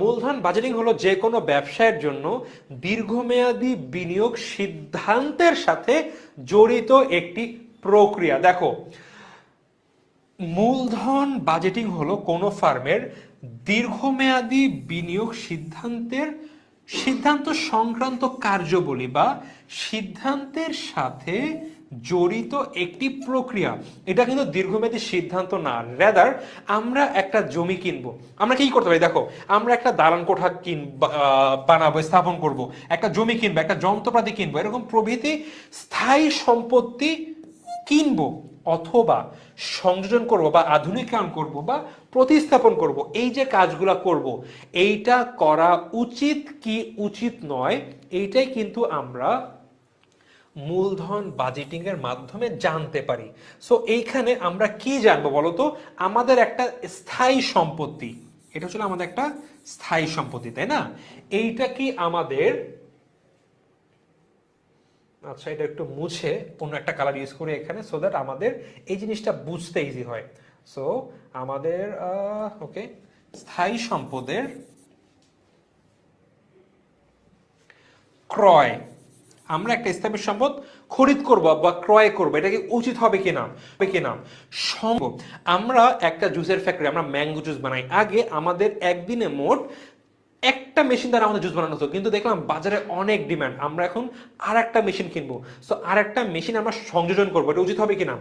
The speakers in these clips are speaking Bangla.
মূলধন বাজেটিং হলো যে কোনো ব্যবসায়ের জন্য দীর্ঘমেয়াদী বিনিয়োগ সিদ্ধান্তের সাথে জড়িত একটি প্রক্রিয়া। দেখো, মূলধন বাজেটিং হলো কোনো ফার্মের দীর্ঘমেয়াদী বিনিয়োগ সিদ্ধান্ত সংক্রান্ত কার্যাবলী বা সিদ্ধান্তের সাথে জড়িত একটি প্রক্রিয়া। এটা কিন্তু দীর্ঘমেয়াদী সিদ্ধান্ত না, রেদার আমরা একটা জমি কিনবো, আমরা কি করতে পারি? দেখো, আমরা একটা দালান কোঠা বানাবো, স্থাপন করব, একটা জমি কিনবো, একটা যন্ত্রপাতি কিনবো, এরকম প্রভৃতি স্থায়ী সম্পত্তি কিনবো, অথবা সংযোজন করব বা আধুনিকায়ন করব বা প্রতিস্থাপন করব। এই যে কাজগুলো করব, এইটা করা উচিত কি উচিত নয়, এইটাই কিন্তু আমরা মূলধন বাজেটিং এর মাধ্যমে জানতে পারি। সো এইখানে আমরা কি জানবো বলতো? আমাদের একটা স্থায়ী সম্পত্তি, এটা হচ্ছে আমাদের একটা স্থায়ী সম্পত্তি, তাই না? এইটা কি আমাদের, আচ্ছা এটা একটু মুছে অন্য একটা কালার ইউজ করি এখানে, সো দ্যাট আমাদের এই জিনিসটা বুঝতে ইজি হয়। সো আমাদের ওকে, স্থায়ী সম্পদের ক্রয়, আমরা একটা স্থায়ী সম্পদ খরিদ করব বা ক্রয় করব, এটা কি উচিত হবে কিনা সম্ভব। আমরা একটা জুসের ফ্যাক্টরি, আমরা ম্যাঙ্গো জুস বানাই, আগে আমাদের একদিনে মোট একটা মেশিন দ্বারা আমাদের জুস বানানো হতো, কিন্তু দেখলাম বাজারে অনেক ডিমান্ড, আমরা এখন আর একটা মেশিন কিনবো, সো আর একটা মেশিন আমরা সংযোজন করবো, এটা উচিত হবে কিনা।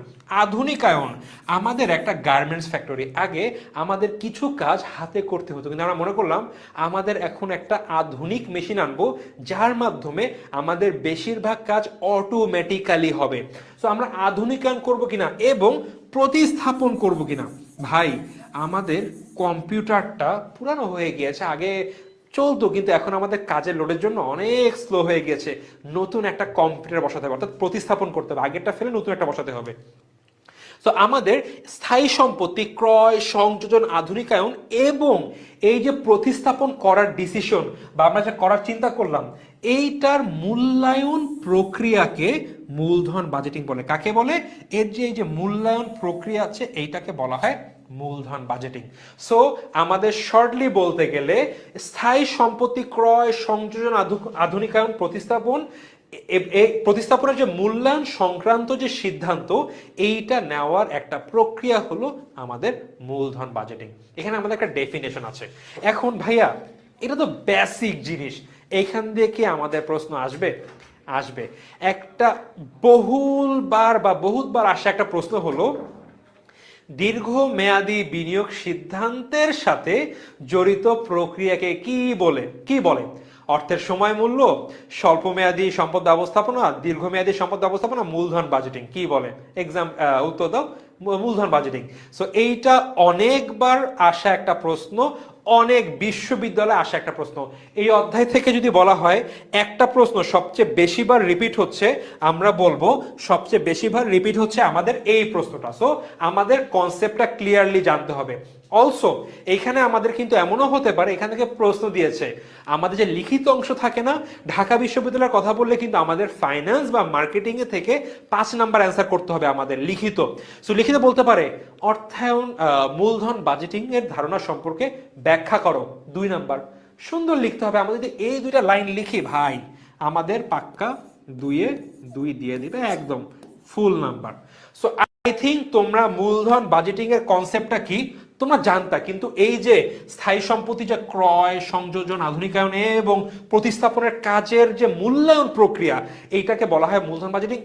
আধুনিকায়ন, আমাদের একটা গার্মেন্টস ফ্যাক্টরি, আগে আমাদের কিছু কাজ হাতে করতে হতো, কিন্তু আমরা মনে করলাম আমাদের এখন একটা আধুনিক মেশিন আনবো যার মাধ্যমে আমাদের বেশিরভাগ কাজ অটোমেটিক্যালি হবে। সো আমরা আধুনিকায়ন করব কিনা এবং প্রতিস্থাপন করব কিনা। ভাই, আমাদের কম্পিউটারটা পুরানো হয়ে গিয়েছে, আগে চলতো কিন্তু এখন আমাদের কাজের লোডের জন্য অনেক স্লো হয়ে গিয়েছে, নতুন একটা কম্পিউটার বসাতে হবে, অর্থাৎ প্রতিস্থাপন করতে হবে, আগেরটা ফেলে নতুন একটা বসাতে হবে। তো আমাদের স্থায়ী সম্পত্তি ক্রয়, সংযোজন, আধুনিকায়ন এবং এই যে প্রতিস্থাপন করার ডিসিশন বা আমরা যা করার চিন্তা করলাম, এইটার মূল্যায়ন প্রক্রিয়াকে মূলধন বাজেটিং বলে। কাকে বলে? এর যে এই যে মূল্যায়ন প্রক্রিয়া আছে, এইটাকে বলা হয় মূলধন বাজেটিং। সো আমাদের শর্টলি বলতে গেলে, স্থায়ী সম্পত্তি ক্রয়, সংযোজন, আধুনিকায়ন, প্রতিস্থাপন, প্রতিস্থাপনের যে মূল্যায়ন সংক্রান্ত যে সিদ্ধান্ত, এইটা নেওয়ার একটা প্রক্রিয়া হলো আমাদের মূলধন বাজেটিং। এখানে আমাদের একটা ডেফিনেশন আছে। এখন ভাইয়া, এটা তো বেসিক জিনিস, এইখান দিয়ে কি আমাদের প্রশ্ন আসবে? আসবে। একটা বহুতবার আসা একটা প্রশ্ন হলো, দীর্ঘমেয়াদী বিনিয়োগ সিদ্ধান্তের সাথে জড়িত প্রক্রিয়াকে কি বলে? অর্থের সময় মূল্য, স্বল্পমেয়াদী সম্পদ ব্যবস্থাপনা, দীর্ঘমেয়াদী সম্পদ ব্যবস্থাপনা, মূলধন বাজেটিং, কি বলে? এক্সাম উত্তর দাও। মূলধন বাজেটিং। সো এইটা অনেকবার আসা একটা প্রশ্ন, অনেক বিশ্ববিদ্যালয়ে আসা একটা প্রশ্ন। এই অধ্যায় থেকে যদি বলা হয় একটা প্রশ্ন সবচেয়ে বেশিবার রিপিট হচ্ছে, আমরা বলবো সবচেয়ে বেশিবার রিপিট হচ্ছে আমাদের এই প্রশ্নটা। সো আমাদের কনসেপ্টটা ক্লিয়ারলি জানতে হবে। অলসো এইখানে আমাদের কিন্তু এমনও হতে পারে, এখান থেকে প্রশ্ন দিয়েছে, আমাদের যে লিখিত অংশ থাকে না, ঢাকা বিশ্ববিদ্যালয়ের কথা বললে কিন্তু আমাদের ফাইন্যান্স বা মার্কেটিং এ থেকে 5 নাম্বার অ্যান্সার করতে হবে আমাদের লিখিত। সো লিখিত বলতে পারে অর্থায়ন, মূলধন বাজেটিং এর ধারণা সম্পর্কে ব্যাখ্যা করো, 2 নাম্বার। সুন্দর লিখতে হবে। আমাদের যদি এই দুইটা লাইন লিখি ভাই, আমাদের পাক্কা 2-এ 2 দিয়ে দিবে, একদম ফুল নাম্বার। সো আই থিঙ্ক তোমরা মূলধন বাজেটিং এর কনসেপ্টটা কি তোমরা জানতা, কিন্তু এই যে স্থায়ী সম্পত্তি যে ক্রয়, সংযোজন, আধুনিকায়ন এবং প্রতিস্থাপনের কাজের যে মূল্যায়ন প্রক্রিয়া, এইটাকে বলা হয় মূলধন বাজেটিং।